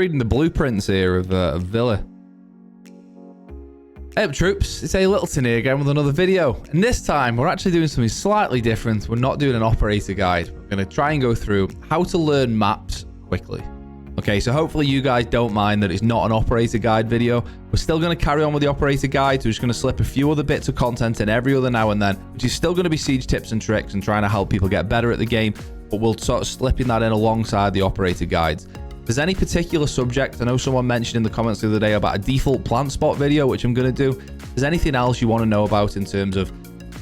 Reading the blueprints here of Villa. Hey up troops, it's A Littleton here again with another video. And this time we're actually doing something slightly different. We're not doing an operator guide. We're going to try and go through how to learn maps quickly. Okay, so hopefully you guys don't mind that it's not an operator guide video. We're still going to carry on with the operator guide. We're just going to slip a few other bits of content in every other now and then, which is still going to be siege tips and tricks and trying to help people get better at the game. But we'll sort of slipping that in alongside the operator guides. If there's any particular subject, I know someone mentioned in the comments the other day about a default plant spot video, which I'm going to do. If there's anything else you want to know about in terms of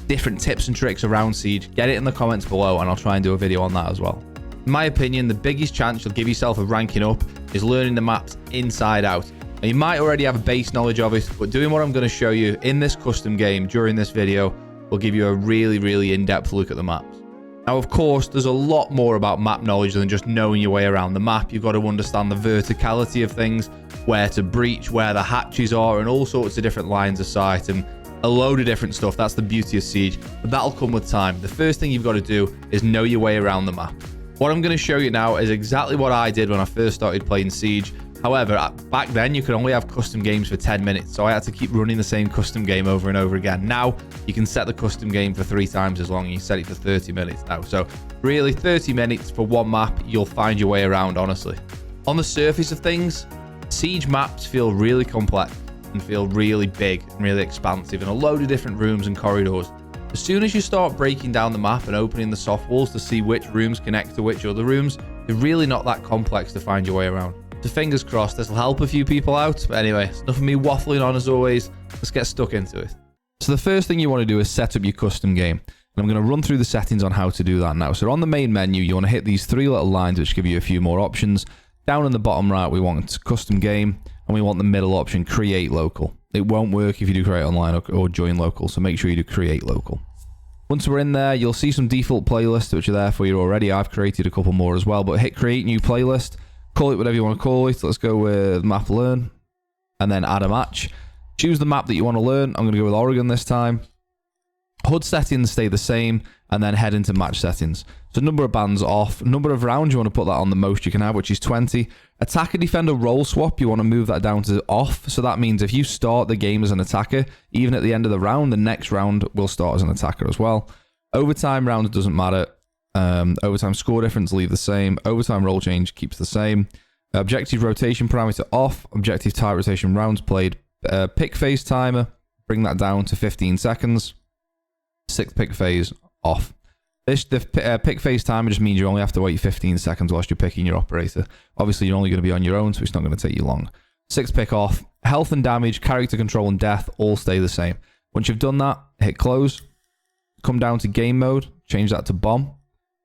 different tips and tricks around siege, get it in the comments below and I'll try and do a video on that as well. In my opinion, the biggest chance you'll give yourself of ranking up is learning the maps inside out. Now, you might already have a base knowledge of it, but doing what I'm going to show you in this custom game during this video will give you a really in-depth look at the maps. Now, of course, there's a lot more about map knowledge than just knowing your way around the map. You've got to understand the verticality of things, where to breach, where the hatches are, and all sorts of different lines of sight, and a load of different stuff. That's the beauty of Siege, but that'll come with time. The first thing you've got to do is know your way around the map. What I'm going to show you now is exactly what I did when I first started playing Siege. However, back then you could only have custom games for 10 minutes, so I had to keep running the same custom game over and over again. Now, you can set the custom game for 3 times as long, and you set it for 30 minutes now. So, really, 30 minutes for one map, you'll find your way around, honestly. On the surface of things, Siege maps feel really complex and feel really big and really expansive, and a load of different rooms and corridors. As soon as you start breaking down the map and opening the soft walls to see which rooms connect to which other rooms, they're really not that complex to find your way around. So fingers crossed, this will help a few people out. But anyway, it's enough of me waffling on as always. Let's get stuck into it. So the first thing you want to do is set up your custom game. And I'm going to run through the settings on how to do that now. So on the main menu, you want to hit these 3 little lines, which give you a few more options. Down in the bottom right, we want custom game. And we want the middle option, create local. It won't work if you do create online or join local. So make sure you do create local. Once we're in there, you'll see some default playlists, which are there for you already. I've created a couple more as well. But hit create new playlist. Call it whatever you want to call it. Let's go with map learn and then add a match. Choose the map that you want to learn. I'm going to go with Oregon this time. HUD settings stay the same and then head into match settings. So number of bands off. Number of rounds, you want to put that on the most you can have, which is 20. Attacker defender role swap, you want to move that down to off. So that means if you start the game as an attacker, even at the end of the round, the next round will start as an attacker as well. Overtime round doesn't matter. Overtime score difference, leave the same. Overtime roll change keeps the same. Objective rotation parameter off. Objective type rotation rounds played. Pick phase timer, bring that down to 15 seconds. 6th pick phase off. The pick phase timer just means you only have to wait 15 seconds whilst you're picking your operator. Obviously, you're only going to be on your own, so it's not going to take you long. 6th pick off. Health and damage, character control and death all stay the same. Once you've done that, hit close. Come down to game mode, change that to bomb.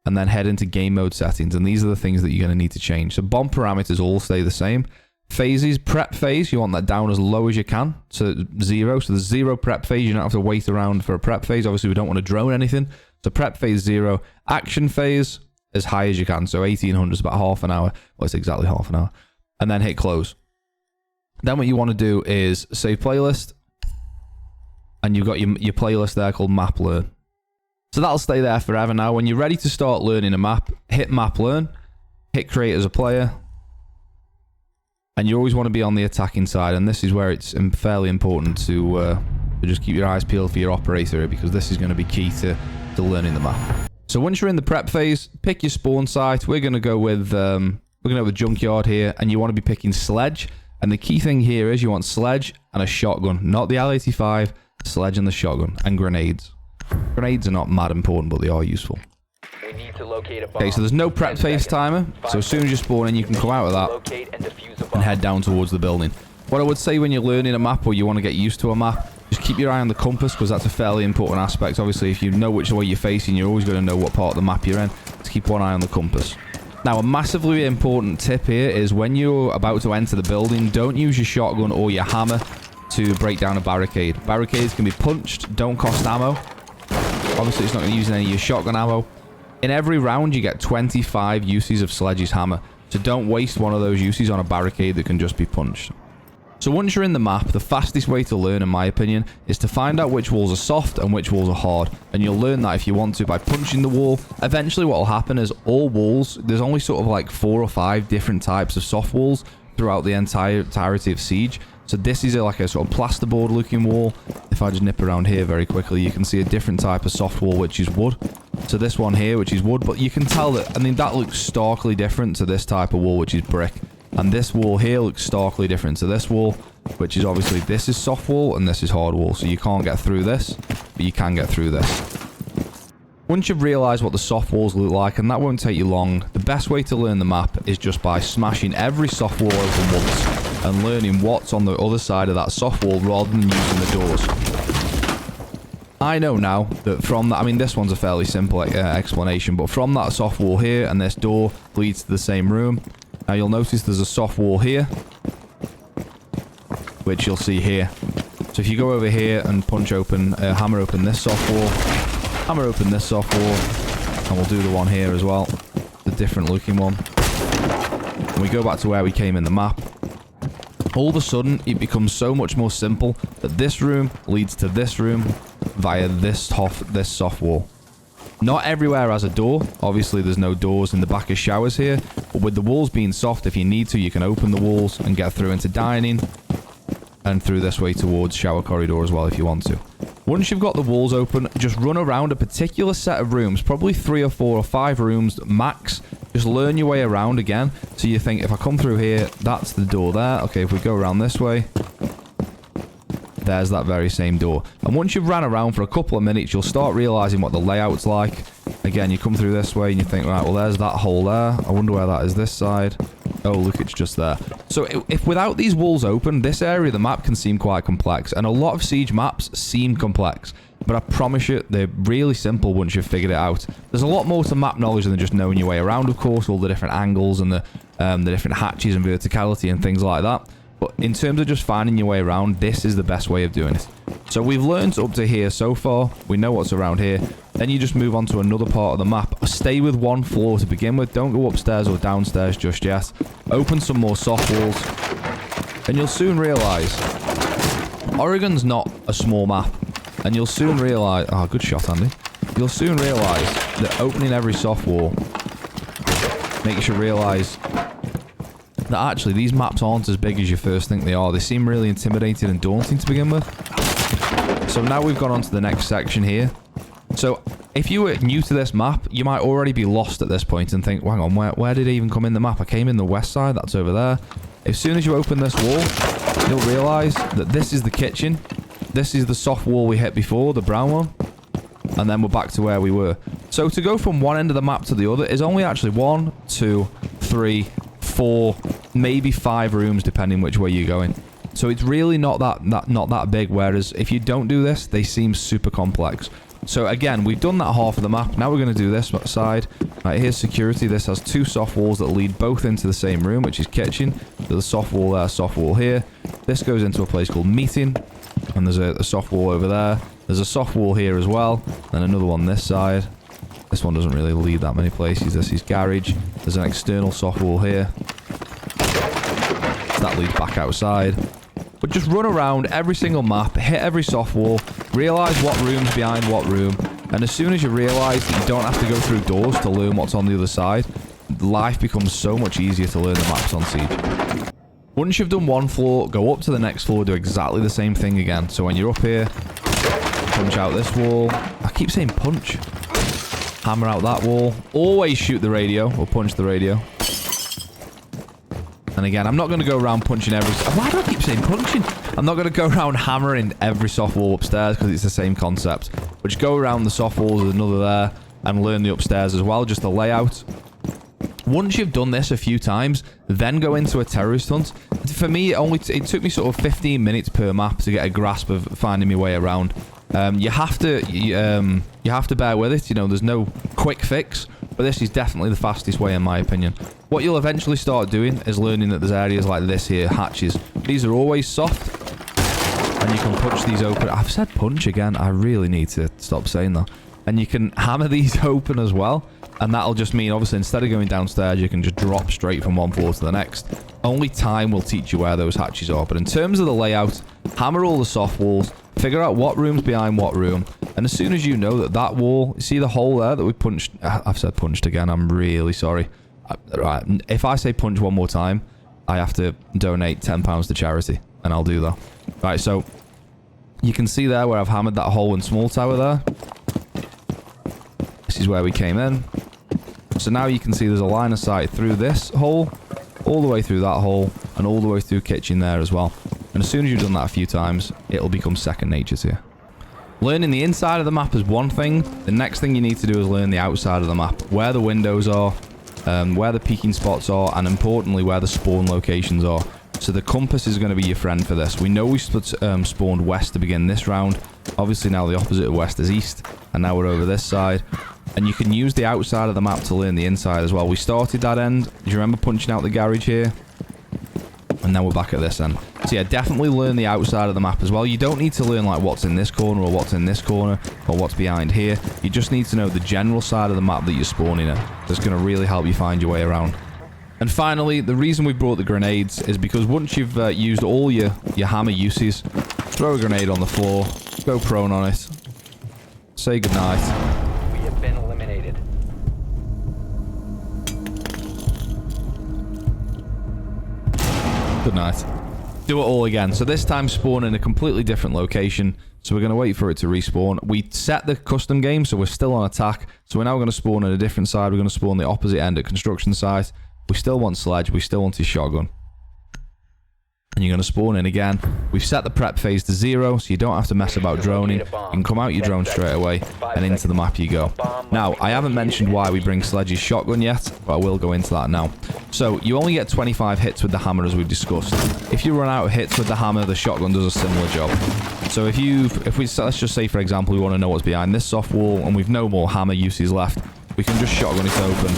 And then head into game mode settings. And these are the things that you're going to need to change. So bomb parameters all stay the same. Phases, prep phase, you want that down as low as you can. So 0. So there's 0 prep phase. You don't have to wait around for a prep phase. Obviously, we don't want to drone anything. So prep phase 0. Action phase as high as you can. So 1800 is about half an hour. Well, it's exactly half an hour. And then hit close. Then what you want to do is save playlist. And you've got your playlist there called map learn. So that'll stay there forever now. When you're ready to start learning a map, hit map learn, hit create as a player, and you always want to be on the attacking side. And this is where it's fairly important to just keep your eyes peeled for your operator, because this is going to be key to learning the map. So once you're in the prep phase, pick your spawn site. We're going to go with junkyard here, and you want to be picking sledge. And the key thing here is you want sledge and a shotgun, not the L85, sledge and the shotgun, and grenades. Grenades are not mad important, but they are useful. We need to locate a bomb. Okay, so there's no prep phase timer. So as soon as you spawn in, you can come out of that and head down towards the building. What I would say when you're learning a map or you want to get used to a map, just keep your eye on the compass, because that's a fairly important aspect. Obviously, if you know which way you're facing, you're always going to know what part of the map you're in. Just keep one eye on the compass. Now, a massively important tip here is when you're about to enter the building, don't use your shotgun or your hammer to break down a barricade. Barricades can be punched, don't cost ammo. Obviously, it's not going to use any of your shotgun ammo. In every round, you get 25 uses of Sledge's hammer. So don't waste one of those uses on a barricade that can just be punched. So once you're in the map, the fastest way to learn, in my opinion, is to find out which walls are soft and which walls are hard. And you'll learn that if you want to by punching the wall. Eventually what will happen is all walls, there's only sort of like 4 or 5 different types of soft walls. throughout the entirety of Siege. So this is like a sort of plasterboard looking wall. If I just nip around here very quickly, you can see a different type of soft wall, which is wood. So this one here, which is wood, but you can tell that, I mean, that looks starkly different to this type of wall, which is brick. And this wall here looks starkly different to this wall, which is obviously, this is soft wall and this is hard wall. So you can't get through this, but you can get through this. Once you've realised what the soft walls look like, and that won't take you long, the best way to learn the map is just by smashing every soft wall open once and learning what's on the other side of that soft wall rather than using the doors. I know now that from that, I mean, this one's a fairly simple explanation, but from that soft wall here and this door leads to the same room. Now you'll notice there's a soft wall here, which you'll see here. So if you go over here and hammer open this soft wall, hammer open this soft wall, and we'll do the one here as well, the different looking one. And we go back to where we came in the map. All of a sudden, it becomes so much more simple that this room leads to this room via this soft wall. Not everywhere has a door. Obviously, there's no doors in the back of showers here. But with the walls being soft, if you need to, you can open the walls and get through into dining. And through this way towards shower corridor as well if you want to. Once you've got the walls open, just run around a particular set of rooms. Probably 3 or 4 or 5 rooms max. Just learn your way around again. So you think, if I come through here, that's the door there. Okay, if we go around this way, there's that very same door. And once you've ran around for a couple of minutes, you'll start realizing what the layout's like. Again, you come through this way and you think, right, well, there's that hole there. I wonder where that is this side. Oh, look, it's just there. So if without these walls open, this area of the map can seem quite complex. And a lot of Siege maps seem complex. But I promise you, they're really simple once you've figured it out. There's a lot more to map knowledge than just knowing your way around, of course. All the different angles and the different hatches and verticality and things like that. But in terms of just finding your way around, this is the best way of doing it. So we've learned up to here so far. We know what's around here. Then you just move on to another part of the map. Stay with one floor to begin with. Don't go upstairs or downstairs just yet. Open some more soft walls. And you'll soon realise Oregon's not a small map. And you'll soon realise... Oh, good shot, Andy. You'll soon realise that opening every soft wall makes you realise that actually these maps aren't as big as you first think they are. They seem really intimidating and daunting to begin with. So now we've gone on to the next section here. So if you were new to this map, you might already be lost at this point and think, hang on, where did I even come in the map? I came in the west side, that's over there. As soon as you open this wall, you'll realise that this is the kitchen. This is the soft wall we hit before, the brown one. And then we're back to where we were. So to go from one end of the map to the other is only actually 1, 2, 3, 4, maybe 5 rooms, depending which way you're going. So it's really not that big, whereas if you don't do this, they seem super complex. So again, we've done that half of the map. Now we're going to do this side. Right, here's security. This has 2 soft walls that lead both into the same room, which is kitchen. There's a soft wall there, soft wall here. This goes into a place called meeting. And there's a soft wall over there. There's a soft wall here as well. Then another one this side. This one doesn't really lead that many places. This is garage. There's an external soft wall here. So that leads back outside. But just run around every single map, hit every soft wall, realise what room's behind what room, and as soon as you realise that you don't have to go through doors to learn what's on the other side, life becomes so much easier to learn the maps on Siege. Once you've done one floor, go up to the next floor, do exactly the same thing again. So when you're up here, punch out this wall. I keep saying punch. Hammer out that wall. Always shoot the radio, or punch the radio. And again, I'm not going to go around punching every... Why do I keep saying punching? I'm not going to go around hammering every soft wall upstairs because it's the same concept. But just go around the soft walls, there's another there, and learn the upstairs as well, just the layout. Once you've done this a few times, then go into a terrorist hunt. For me, it took me sort of 15 minutes per map to get a grasp of finding my way around. You have to bear with it. You know, there's no quick fix, but this is definitely the fastest way in my opinion. What you'll eventually start doing is learning that there's areas like this here, hatches. These are always soft, and you can punch these open. I've said punch again. I really need to stop saying that. And you can hammer these open as well. And that'll just mean, obviously, instead of going downstairs, you can just drop straight from one floor to the next. Only time will teach you where those hatches are. But in terms of the layout, hammer all the soft walls, figure out what room's behind what room. And as soon as you know that wall, see the hole there that we punched? I've said punched again. I'm really sorry. Right, if I say punch one more time, I have to donate £10 to charity, and I'll do that. Right, so you can see there where I've hammered that hole in small tower there. This is where we came in. So now you can see there's a line of sight through this hole, all the way through that hole, and all the way through kitchen there as well. And as soon as you've done that a few times, it'll become second nature to you. Learning the inside of the map is one thing. The next thing you need to do is learn the outside of the map. Where the windows are, where the peeking spots are, and importantly, where the spawn locations are. So the compass is going to be your friend for this. We know we spawned west to begin this round. Obviously now the opposite of west is east, and now we're over this side. And you can use the outside of the map to learn the inside as well. We started that end. Do you remember punching out the garage here? And now we're back at this end. So yeah, definitely learn the outside of the map as well. You don't need to learn like what's in this corner or what's in this corner or what's behind here. You just need to know the general side of the map that you're spawning in. That's going to really help you find your way around. And finally, the reason we brought the grenades is because once you've used all your hammer uses, throw a grenade on the floor, go prone on it, say goodnight. We have been eliminated. Good night. Do it all again. So this time spawn in a completely different location. So we're going to wait for it to respawn. We set the custom game, so we're still on attack. So we're now going to spawn on a different side. We're going to spawn the opposite end at construction site. We still want Sledge. We still want his shotgun. And you're going to spawn in again. We've set the prep phase to 0, so you don't have to mess about droning. You can come out your drone straight away, and into the map you go. Now, I haven't mentioned why we bring Sledge's shotgun yet, but I will go into that now. So, you only get 25 hits with the hammer, as we've discussed. If you run out of hits with the hammer, the shotgun does a similar job. So, let's just say, for example, we want to know what's behind this soft wall, and we've no more hammer uses left, we can just shotgun it open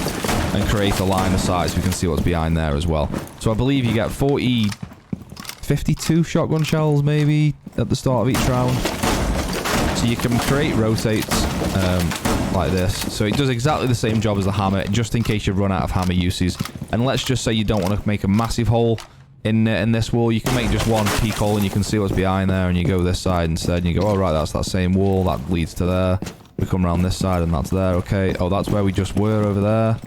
and create a line of sight so we can see what's behind there as well. So, I believe you get 52 shotgun shells maybe at the start of each round. So you can create rotates like this. So it does exactly the same job as the hammer, just in case you've run out of hammer uses. And let's just say you don't want to make a massive hole in this wall. You can make just one peek hole and you can see what's behind there, and you go this side instead and you go, oh right, that's that same wall that leads to there. We come around this side and that's there. Okay, oh, that's where we just were over there.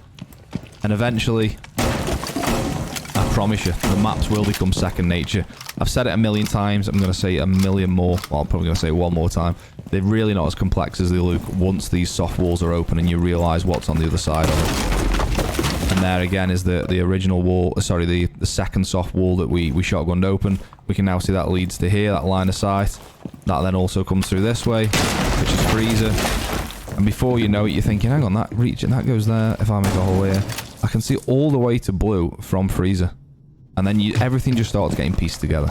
And eventually, I promise you, the maps will become second nature. I've said it a million times. I'm going to say it a million more. Well, I'm probably going to say it one more time. They're really not as complex as they look once these soft walls are open and you realize what's on the other side of it. And there again is the original wall. Sorry, the second soft wall that we shotgunned open. We can now see that leads to here, that line of sight. That then also comes through this way, which is freezer. And before you know it, you're thinking, hang on, that region, that goes there. If I make a hole here, I can see all the way to blue from freezer. And then everything just starts getting pieced together.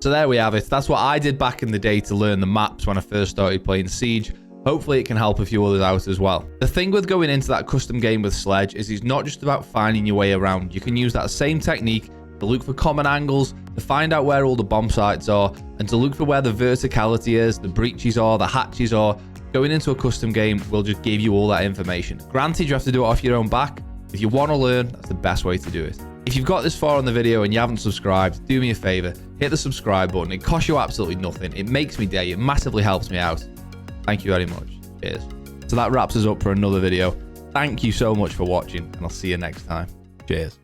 So there we have it. That's what I did back in the day to learn the maps when I first started playing Siege. Hopefully it can help a few others out as well. The thing with going into that custom game with Sledge is it's not just about finding your way around. You can use that same technique to look for common angles, to find out where all the bomb sites are, and to look for where the verticality is, the breaches are, the hatches are. Going into a custom game will just give you all that information. Granted, you have to do it off your own back. If you want to learn, that's the best way to do it. If you've got this far on the video and you haven't subscribed, do me a favor, hit the subscribe button. It costs you absolutely nothing. It makes me day. It massively helps me out. Thank you very much. Cheers. So that wraps us up for another video. Thank you so much for watching, and I'll see you next time. Cheers.